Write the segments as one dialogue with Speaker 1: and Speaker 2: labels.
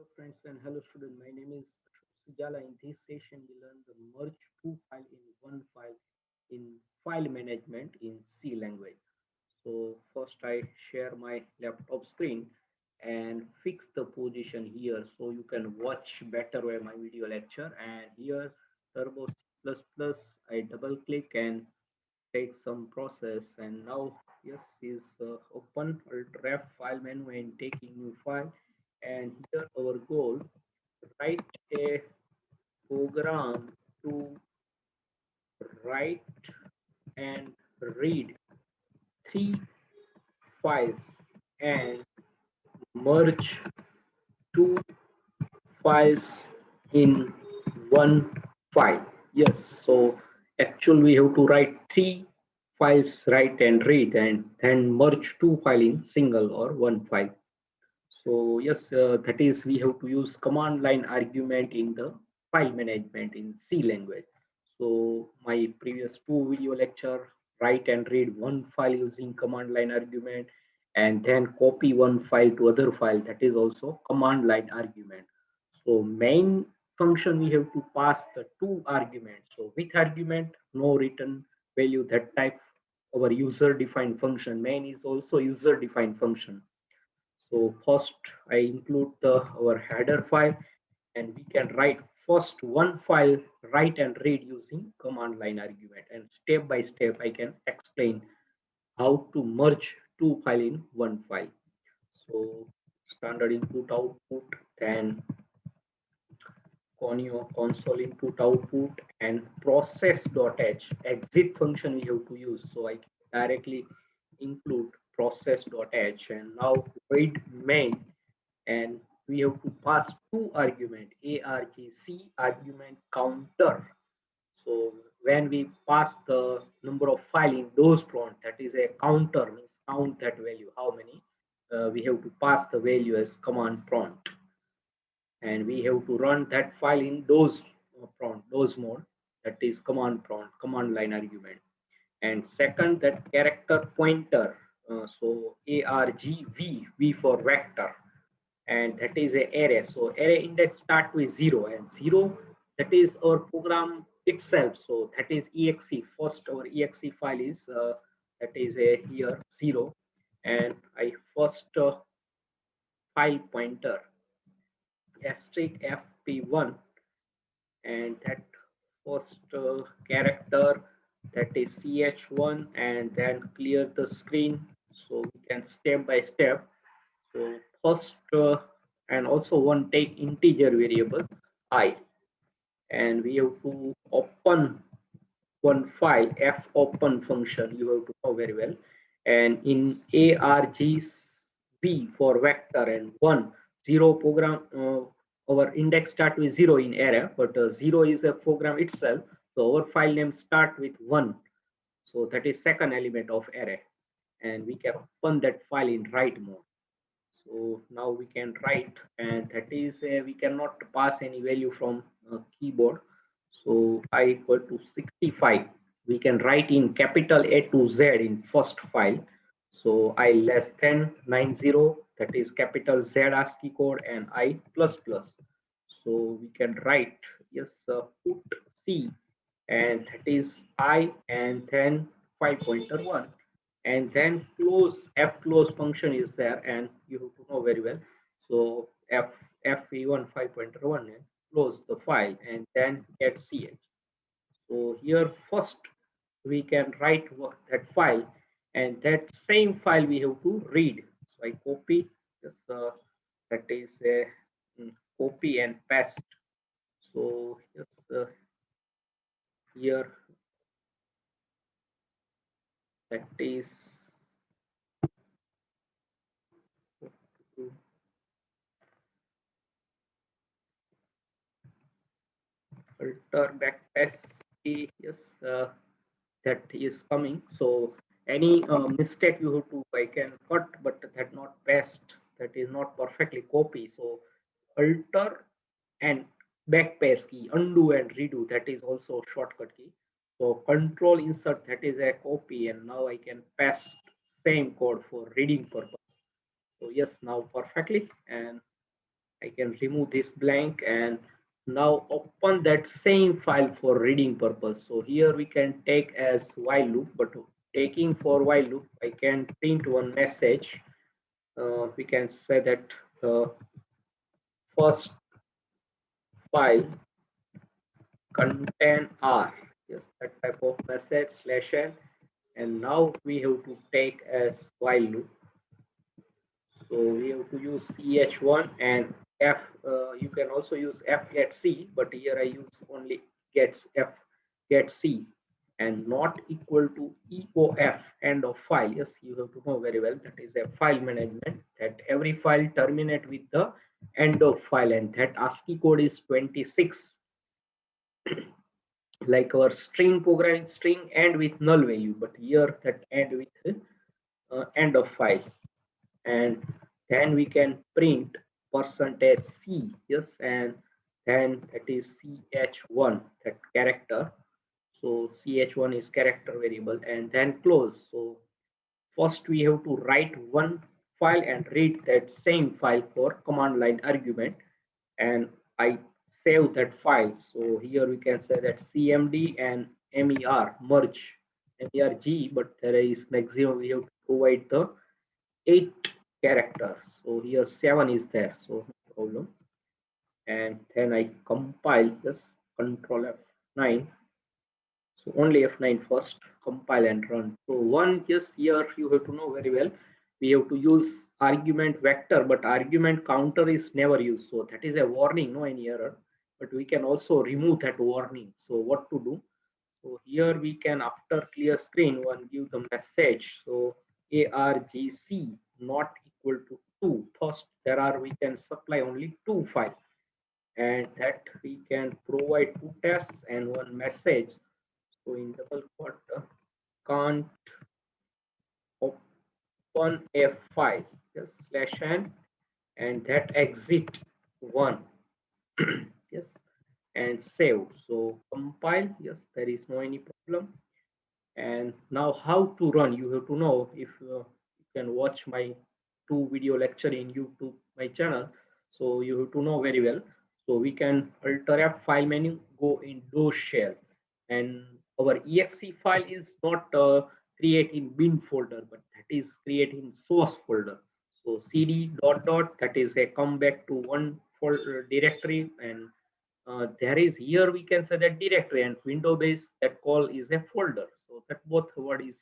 Speaker 1: Hello friends and hello student. My name is Ashok Sijala. In this session, we learn the merge two file in one file in file management in C language. So first I share my laptop screen and fix the position here so you can watch better my video lecture. And here Turbo C++, I double click and take some process. And now yes is open alt ref file menu and taking new file. And here our goal, write a program to write and read three files and merge two files in one file. Yes, so actually we have to write three files, write and read, and then merge two file in single or one file. So yes, that is we have to use command line argument in the file management in C language. So my previous two video lecture, write and read one file using command line argument and then copy one file to other file, that is also command line argument. So main function we have to pass the two arguments. So with argument, no return value, that type our user defined function. Main is also user defined function. So first I include our header file and we can write first one file, write and read using command line argument, and step by step I can explain how to merge two file in one file. So standard input output, then console input output, and process.h exit function we have to use. So I directly include process.h. And now void main, and we have to pass two argument, argc argument counter. So when we pass the number of file in those prompt, that is a counter, means count that value, how many we have to pass the value as command prompt. And we have to run that file in those prompt, those mode, that is command prompt, command line argument. And second, that character pointer, so argv, v for vector, and that is a array. So array index start with 0, and 0, that is our program itself. So that is exe, first our exe file is that is a here 0. And I first file pointer asterisk fp1, and that first character, that is ch1, and then clear the screen so we can step by step. So first and also one take integer variable I, and we have to open one file, f open function you have to know very well. And in argv for vector, and 1 0 program, our index start with 0 in array, but 0 is a program itself, so our file name start with 1, so that is second element of array. And we can open that file in write mode. So now we can write, and that is we cannot pass any value from keyboard. So I equal to 65, we can write in capital A to Z in first file. So I less than 90, that is capital Z ASCII code, and I plus plus. So we can write yes, put C, and that is I, and then 5.1, and then close, f close function is there, and you have to know very well. So fe1 5.1 and close the file, and then get ch. So here first we can write that file, and that same file we have to read. So I copy this, that is a copy and paste. So yes, here that is alter backpass. Yes, that is coming. So any mistake you have to, I can cut, but that not paste, that is not perfectly copy. So alter and backpass key, undo and redo, that is also shortcut key. So control insert, that is a copy, and now I can paste same code for reading purpose. So yes, now perfectly, and I can remove this blank and now open that same file for reading purpose. So here we can take as while loop, but taking for while loop, I can print one message. We can say that the first file contain R. Yes, that type of message /n. And now we have to take as while loop. So we have to use ch1 and f. You can also use f get c, but here I use only gets f get c and not equal to eof end of file. Yes, you have to know very well that is a file management, that every file terminate with the end of file, and that ASCII code is 26. Like our string programming, string end with null value, but here that end with end of file. And then we can print percentage %c, yes, and then that is ch1, that character. So ch1 is character variable, and then close. So first we have to write one file and read that same file for command line argument, and I save that file. So here we can say that cmd and mer merge merg, but there is maximum we have to provide the 8 characters. So here 7 is there, so no problem. And then I compile this, control F9. So only F9 first, compile and run. So one, just here you have to know very well, we have to use argument vector, but argument counter is never used. So that is a warning, no any error, but we can also remove that warning. So what to do? So here we can, after clear screen, one give the message. So argc not equal to 2. First, there are, we can supply only 2 files, and that we can provide 2 tests and one message. So in double quote, can't open a file, just /n, and that exit 1. Yes, and save. So compile, yes, there is no any problem. And now how to run, you have to know. If you can watch my 2 video lecture in YouTube, my channel, so you have to know very well. So we can alter F file menu, go in DOS shell, and our exe file is not create in bin folder, but that is create in source folder. So cd dot dot, that is a come back to one folder directory, and there is, here we can say that directory, and window base that call is a folder. So that both word is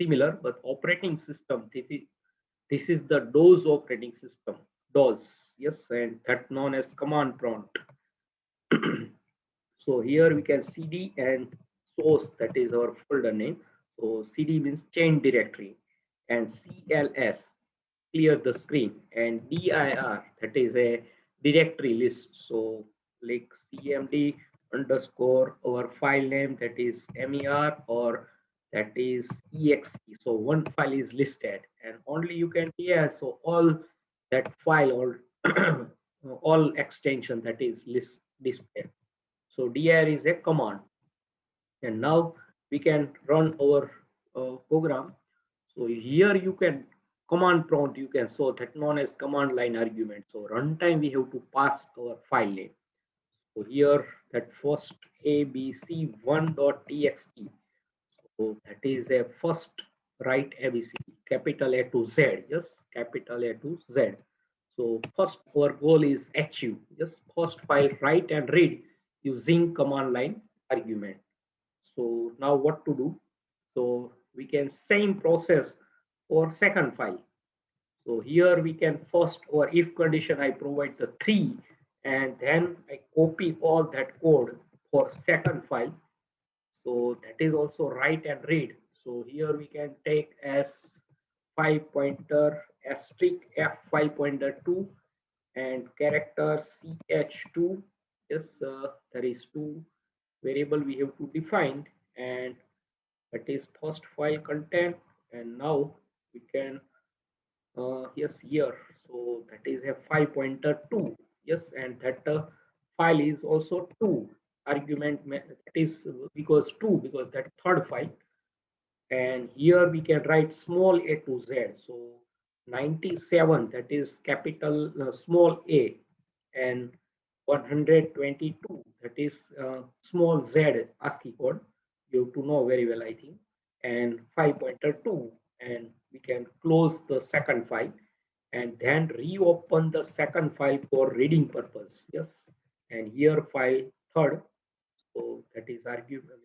Speaker 1: similar, but operating system, this is the DOS operating system, DOS, yes, and that known as command prompt. So here we can cd and source, that is our folder name. So cd means change directory, and cls clear the screen, and dir, that is a directory list. So like cmd underscore our file name, that is mer, or that is exe. So one file is listed, and only you can, yeah, so all that file, or all extension that is list display. So dir is a command, and now we can run our program. So here you can command prompt, you can, so that known as command line argument. So runtime we have to pass our file name. So here that first abc1.txt. So that is a first write abc, capital A to Z. Yes, capital A to Z. So first our goal is achieve. Yes, first file write and read using command line argument. So now what to do? So we can same process for second file. So here we can first, or if condition, I provide the 3, and then I copy all that code for second file. So that is also write and read. So here we can take as 5 pointer asterisk f5 pointer 2 and character ch2. Yes, there is 2 variable we have to define, and that is first file content. And now we can, yes, here, so that is a 5 pointer 2. Yes, and that file is also 2 argument, that is because 2, because that third file. And here we can write small a to Z. So 97, that is capital small a, then 122, that is small z ASCII code. You have to know very well, I think. And 5 pointer 2, and we can close the second file and then reopen the second file for reading purpose. Yes, and here file third, so that is argument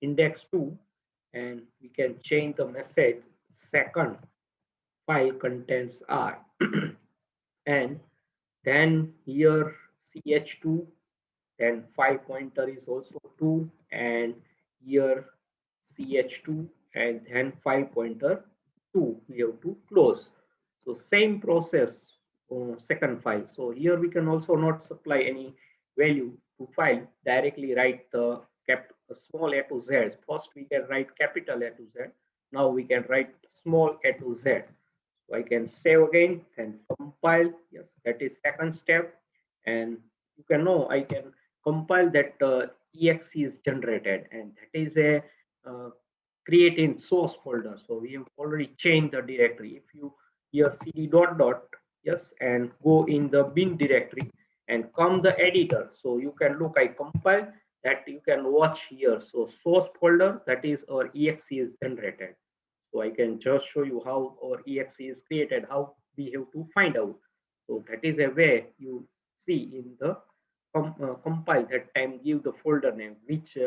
Speaker 1: index 2, and we can change the message second file contains R. And then here ch2, then 5 pointer is also 2, and here ch2, and then 5 pointer 2 we have to close. So same process second file. So here we can also not supply any value to file, directly write the small a to z. First we can write capital A to Z. Now we can write small a to z. So I can save again and compile. Yes, that is second step. And you can know I can compile that exe is generated, and that is a create in source folder. So we have already changed the directory. If you here cd dot dot, yes, and go in the bin directory and come the editor, so you can look, I compile that, you can watch here. So source folder, that is our exe is generated. So I can just show you how our exe is created, how we have to find out. So that is a way you see in the compile, that time give the folder name, which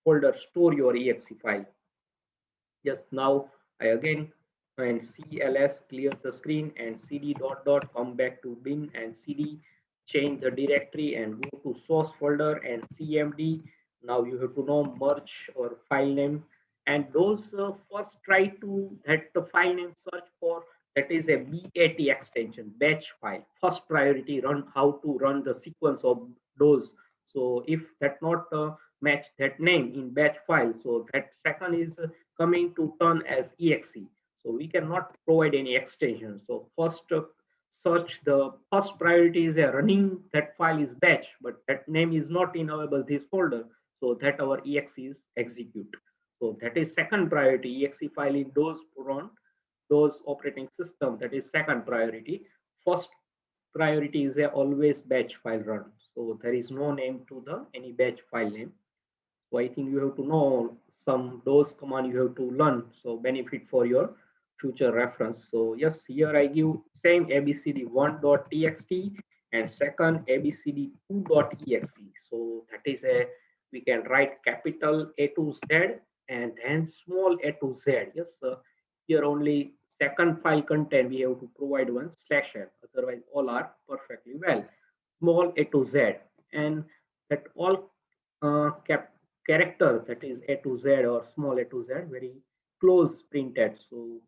Speaker 1: folder store your exe file. Yes, now I again and cls clear the screen and cd dot dot come back to bin and cd change the directory and go to source folder and cmd. Now you have to know merge or file name, and those first try to that the file name search for, that is a BAT extension, batch file. First priority run how to run the sequence of those. So if that not match that name in batch file, so that second is coming to turn as exe. So we cannot provide any extension. So first search, the first priority is running that file is batch, but that name is not in available this folder, so that our exe is execute. So that is second priority, exe file in those run those operating system, that is second priority. First priority is always batch file run, so there is no name to the any batch file name. So I think you have to know some those command you have to learn, so benefit for your future reference. So yes, here I give same abcd1.txt and second abcd2.exe. So that is a, we can write capital A to Z and then small a to z. Yes, here only second file content we have to provide one /n, otherwise all are perfectly well. Small a to z, and that all character, that is a to z or small a to z, very close printed. So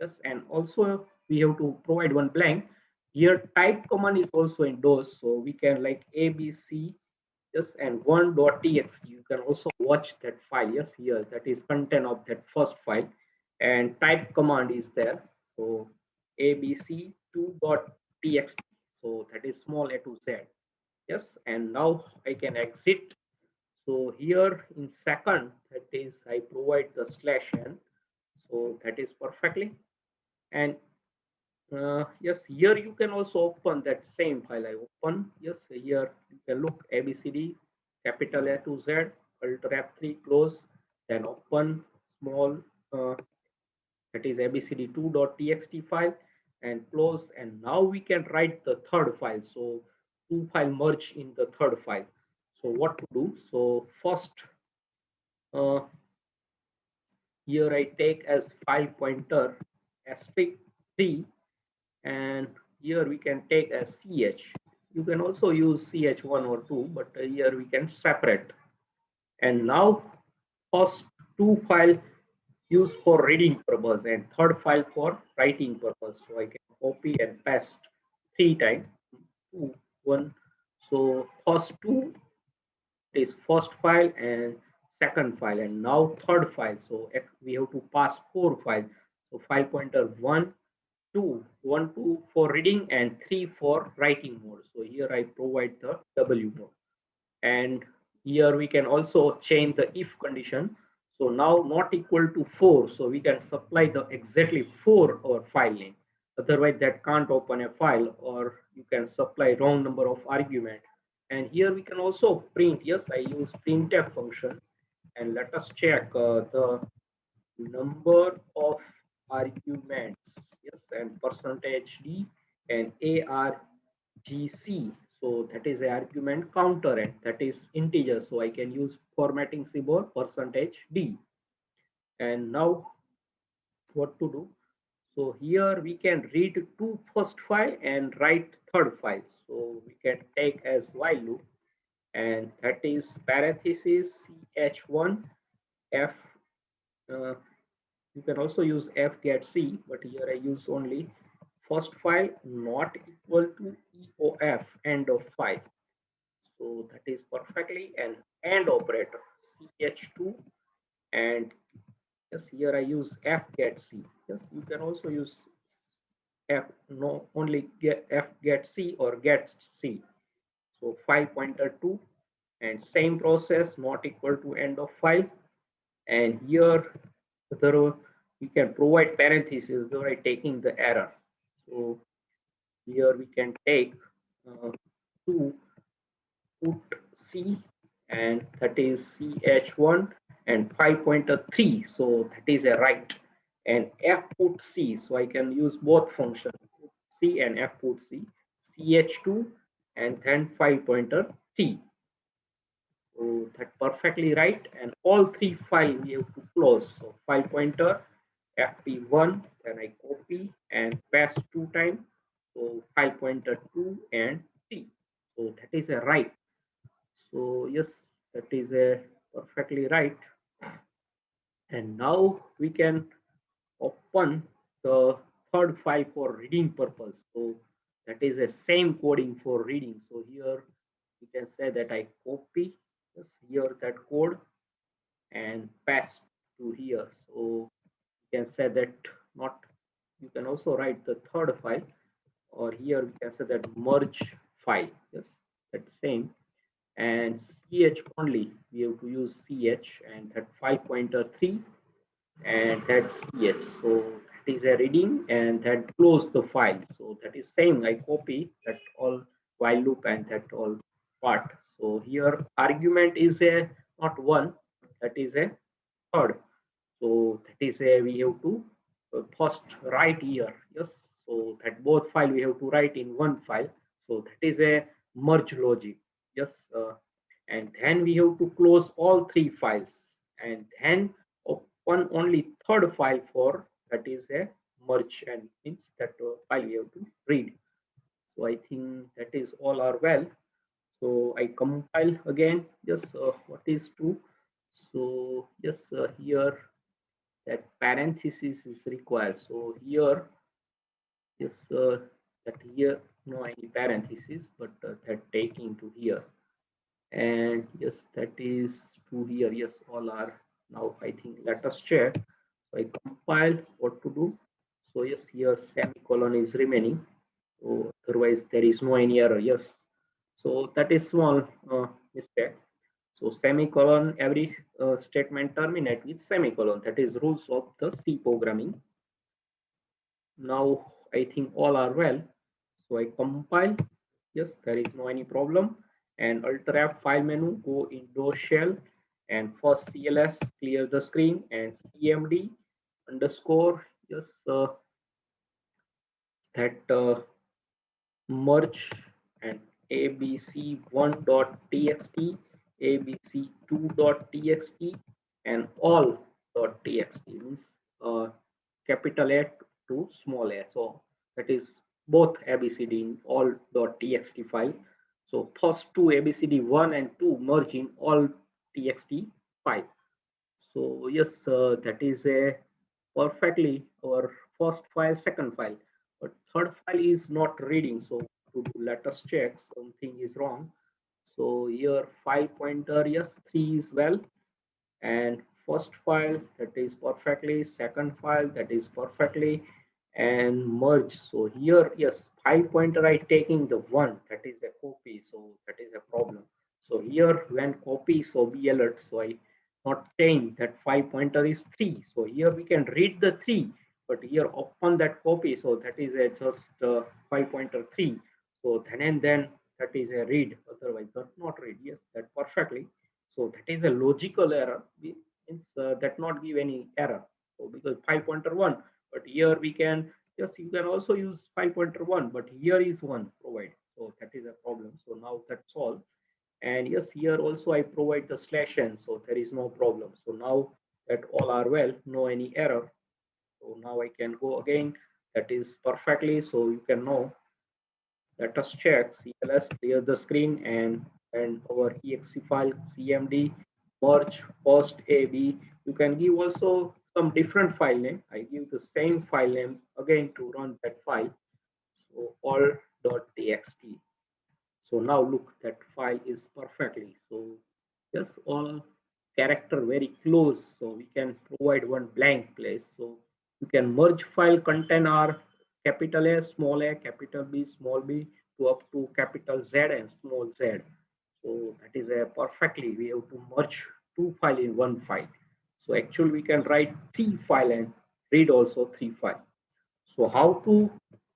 Speaker 1: yes, and also we have to provide one blank. Here type command is also in those, so we can like abc, yes, and 1.txt. You can also watch that file. Yes, here that is content of that first file, and type command is there. So abc2.txt. So that is small a to z. Yes, and now I can exit. So here in second, that is I provide the /n. So that is perfectly. And yes, here you can also open that same file I open. Yes, here you can look abcd capital A to Z, Alt F3, close, then open small that is abcd2.txt file and close, and now we can write the third file. So two file merge in the third file. So what to do? So first uh, here I take as 5 pointer asterisk 3, and here we can take as ch. You can also use ch1 or 2, but here we can separate. And now first two file used for reading purpose and third file for writing purpose. So I can copy and paste 3 times, 2, 1. So first two is first file and second file, and now third file. So we have to pass 4 files. So file pointer 1, 2, 1, 2 for reading and 3 for writing mode. So here I provide the W mode, and here we can also change the if condition. So now not equal to 4, so we can supply the exactly 4 or file name. otherwise that can't open a file, or you can supply wrong number of argument. And here we can also print. Yes, I use printf function, and let us check the number of arguments. Yes, and percentage d and argc. So that is a argument counter, and that is integer, so I can use formatting symbol percentage d. And now what to do? So here we can read two first file and write third file. So we can take as while loop, and that is parenthesis ch1 f. Uh, you can also use f get c, but here I use only first file not equal to eof end of file. So that is perfectly an AND operator ch2, and yes, here I use f get c. Yes, you can also use f no only get f get c or get c. So file pointer 2, and same process not equal to end of file. And here the we can provide parentheses by taking the error. So here we can take 2 put c, and that is ch1, and 5 pointer 3, so that is a write, and f put c, so I can use both functions c and f put c, ch2, and then 5 pointer 3. So that perfectly right, and all three files we have to close. So 5 pointer fp1, then I copy and paste 2 times, so 5 pointer 2 and t. So that is a right. So yes, that is a perfectly right. And now we can open the third file for reading purpose. So that is a same coding for reading. So here you can say that I copy yes, here that code and paste to here. So you can say that not, you can also write the third file, or here we can say that merge file. Yes, that's same. And ch only we have to use ch, and that 5 pointer 3, and that's ch. So that is a reading, and that close the file. So that is same, I copy that all while loop and that all part. So here argument is a not one, that is a third. So that is a we have to first write here. Yes, so that both file we have to write in one file. So that is a merge logic. Yes, and then we have to close all three files, and then open only third file for that is a merge, and means that file we have to read. So I think that is all are well. So I compile again. Yes, what is true? So yes, here that parenthesis is required. So here, yes, that here no any parenthesis, but that taking to here, and yes, that is to here. Yes, all are now. I think let us check. So I compile what to do. So yes, here semicolon is remaining. So otherwise there is no any error. Yes, so that is small mistake. So semicolon, every statement terminate with semicolon. That is rules of the C programming. Now I think all are well. So I compile. Yes, there is no any problem. And Alt F file menu, go in DOS shell, and first CLS clear the screen, and CMD underscore yes that merge, and abc1.txt, abc2.txt, and all.txt means capital A to small a. So that is both ABCD in all.txt file. So first two ABCD1 and 2 merge in all txt file. So yes, that is a perfectly our first file, second file, but third file is not reading. So to do, let us check something is wrong. So here 5 pointer, yes, 3 is well, and first file that is perfectly, second file that is perfectly, and merge. So here yes, 5 pointer I taking the one, that is a copy, so that is a problem. So here when copy, so be alert, so I not change that 5 pointer is 3. So here we can read the 3, but here open that copy, so that is a just 5.3. So then and then that is a read, otherwise does not read. Yes, that perfectly. So that is a logical error. Means that not give any error. So because 5.1, but here we can, yes, you can also use 5.1, but here is one provide. So that is a problem. So now that's all. And yes, here also I provide the slash n, so there is no problem. So now that all are well, no any error. So now I can go again. That is perfectly. So you can know. Let us check. CLS clear the screen, and our exe file cmd merge post ab. You can give also some different file name. I give the same file name again to run that file. So all.txt. So now look, that file is perfectly. So just all character very close. So we can provide one blank place. So you can merge file content are capital A, capital B, small b to up to capital Z and small z. So that is a perfectly. We have to merge two file in one file. So actually we can write three file and read also three file. So how to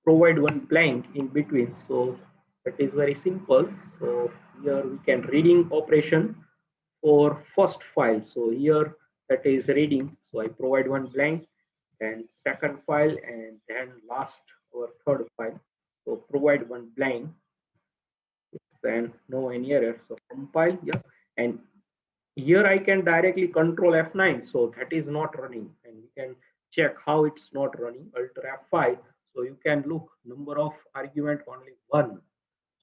Speaker 1: provide one blank in between? So that is very simple. So here we can reading operation for first file. So here that is reading. So I provide one blank and second file and then last or third file. So provide one blank and no any error. So compile, yeah. And here I can directly control F9, so that is not running, and we can check how it's not running. Alt F5, so you can look number of argument only one,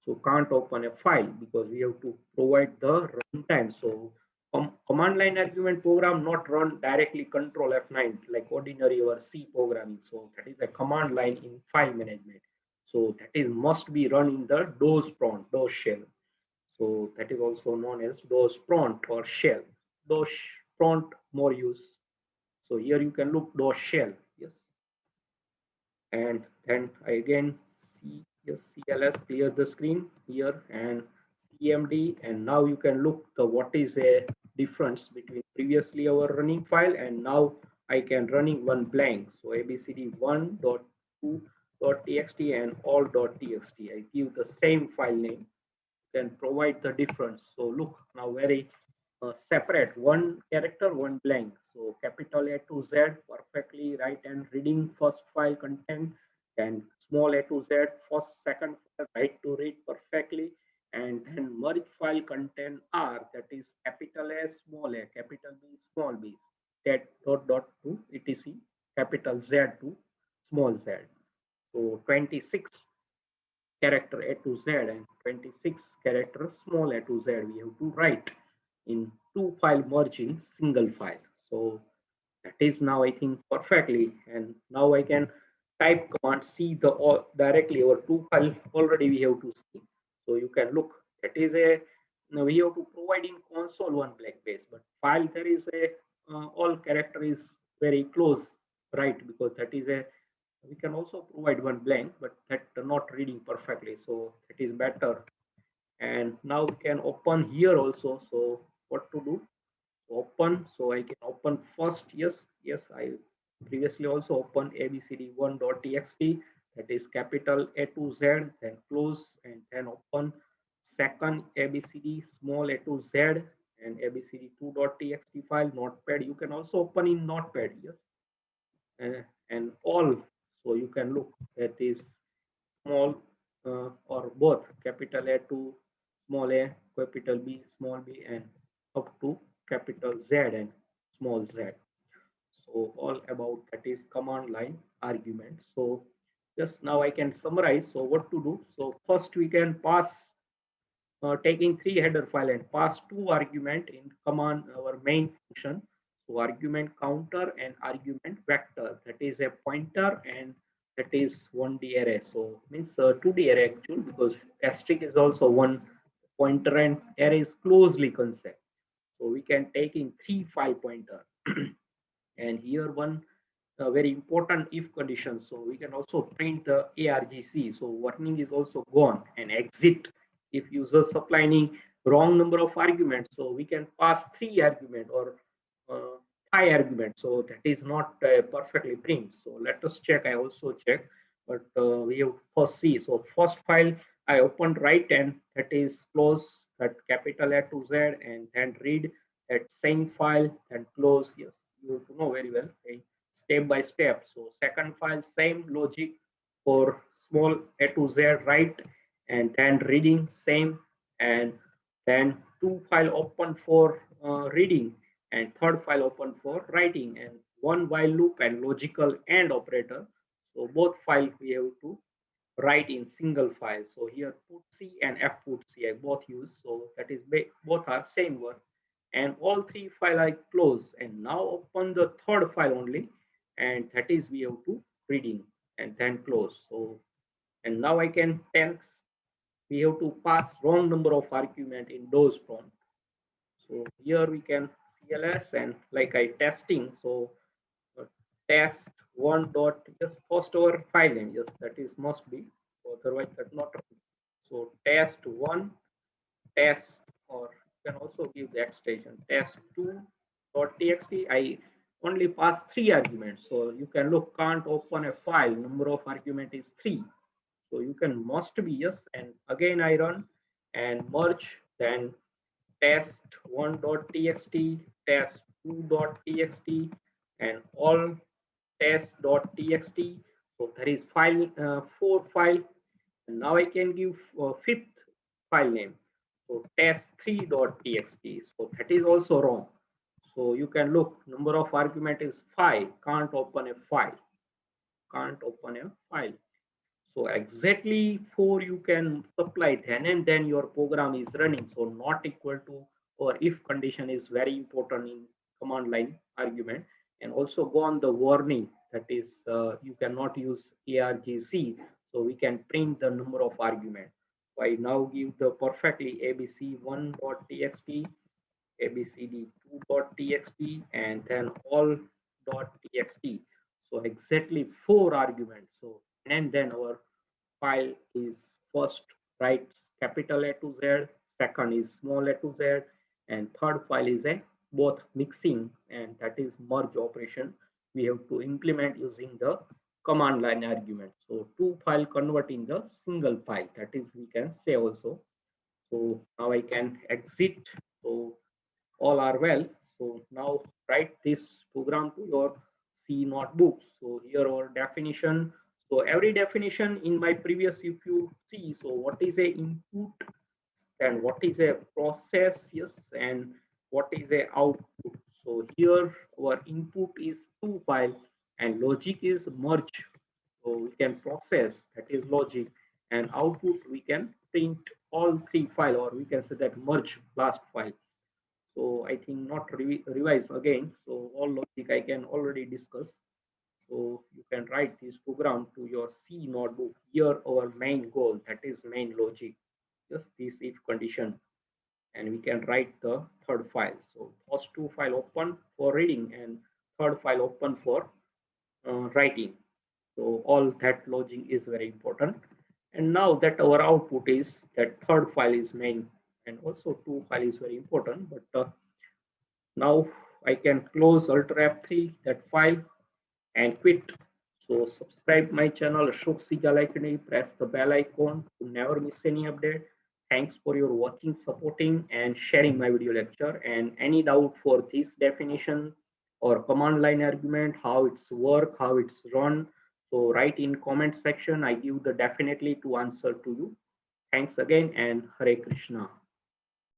Speaker 1: so can't open a file because we have to provide the runtime. So command line argument program not run directly control F9 like ordinary or C programming. So that is a command line in file management. So that is must be run in the DOS prompt, DOS shell. So that is also known as DOS prompt or shell. DOS prompt more use. So here you can look DOS shell. Yes. And then I again see, yes, CLS clear the screen here and CMD. And now you can look the what is a difference between previously our running file and now I can running one blank. So abcd1.2.txt and all.txt. I give the same file name, can provide the difference. So look now very separate, one character, one blank. So capital A to Z perfectly right and reading first file content, and small a to Z first second file right to read perfectly, and then merge file content R, that is capital A capital B small b, that dot to etc capital Z to small z. So 26 character A to Z and 26 character small a to Z we have to write in two file merge in single file. So that is now I think perfectly, and now I can type command see the directly our two file already we have to see. So you can look, that is a, now we have to provide in console one blank base, but file there is a all character is very close, right? Because that is a, we can also provide one blank, but that not reading perfectly, so it is better. And now we can open here also. So what to do? Open, so I can open first, yes, I previously also opened abcd1.txt, that is capital A to Z, then close and then open second abcd small a to Z and abcd2.txt file notepad. You can also open in notepad, yes. And all, so you can look, that is small or both capital A to small a, capital B small b, and up to capital Z and small z. So all about that is command line argument. So just now I can summarize. So what to do? So first we can pass taking three header file and pass two argument in command our main function. So argument counter and argument vector, that is a pointer and that is 1D array. So means 2D array actually, because asterisk is also one pointer and array is closely concept. So we can take in three file pointer and here one very important if condition. So we can also print the argc. So warning is also gone and exit if user supplying wrong number of arguments. So we can pass three argument or 5 arguments, so that is not perfectly print. So let us check. I also check, but we have first see. So first file I opened, right, and that is close that capital A to Z, and then read that same file and close. Yes, you have to know very well, okay, step by step. So second file, same logic for small A to Z, right, and then reading same, and then two file open for reading, and third file open for writing, and one while loop and logical and operator. So both file we have to write in single file. So here put C and F put C I both use. So that is both are same word. And all three file I close, and now open the third file only, and that is we have to reading and then close. So and now I can tell we have to pass wrong number of argument in those prompt. So here we can CLS and like I testing. So test one dot just first our file name. Yes, that is must be. Otherwise, that not. So test one, test, or you can also give the extension test two dot txt. I only pass three arguments. So you can look, can't open a file. Number of argument is three. So you can must be yes. And again I run and merge, then test1.txt, test2.txt, and all test.txt. So there is file four file, and now I can give fifth file name. So test3.txt. So that is also wrong. So you can look, number of argument is 5, can't open a file, can't open a file. So exactly 4 you can supply then, and then your program is running. So not equal to or if condition is very important in command line argument. And also go on the warning, that is you cannot use argc. So we can print the number of argument. So I now give the perfectly abc1.txt, abcd2.txt, and then all.txt. So exactly 4 arguments. So and then our file is first write capital A to Z, second is small a to Z, and third file is a both mixing, and that is merge operation we have to implement using the command line argument. So two file convert in the single file, that is we can say also. So now I can exit. So all are well. So now write this program to your C notebook. So here our definition. So every definition in my previous, if you see, so what is a input and what is a process, yes, and what is a output. So here our input is two file and logic is merge. So we can process, that is logic, and output we can print all three file, or we can say that merge last file. So I think not revise again. So all logic I can already discuss. So you can write this program to your C notebook. Here our main goal, that is main logic, just this if condition, and we can write the third file. So first two file open for reading and third file open for writing. So all that logic is very important. And now that our output is that third file is main, and also two file is very important, but now I can close Alt F3 that file and quit. So subscribe my channel Ashok C Jalaikanai, press the bell icon to never miss any update. Thanks for your watching, supporting, and sharing my video lecture. And any doubt for this definition or command line argument, how it's work, how it's run, so write in comment section. I give the definitely to answer to you. Thanks again, and Hare Krishna.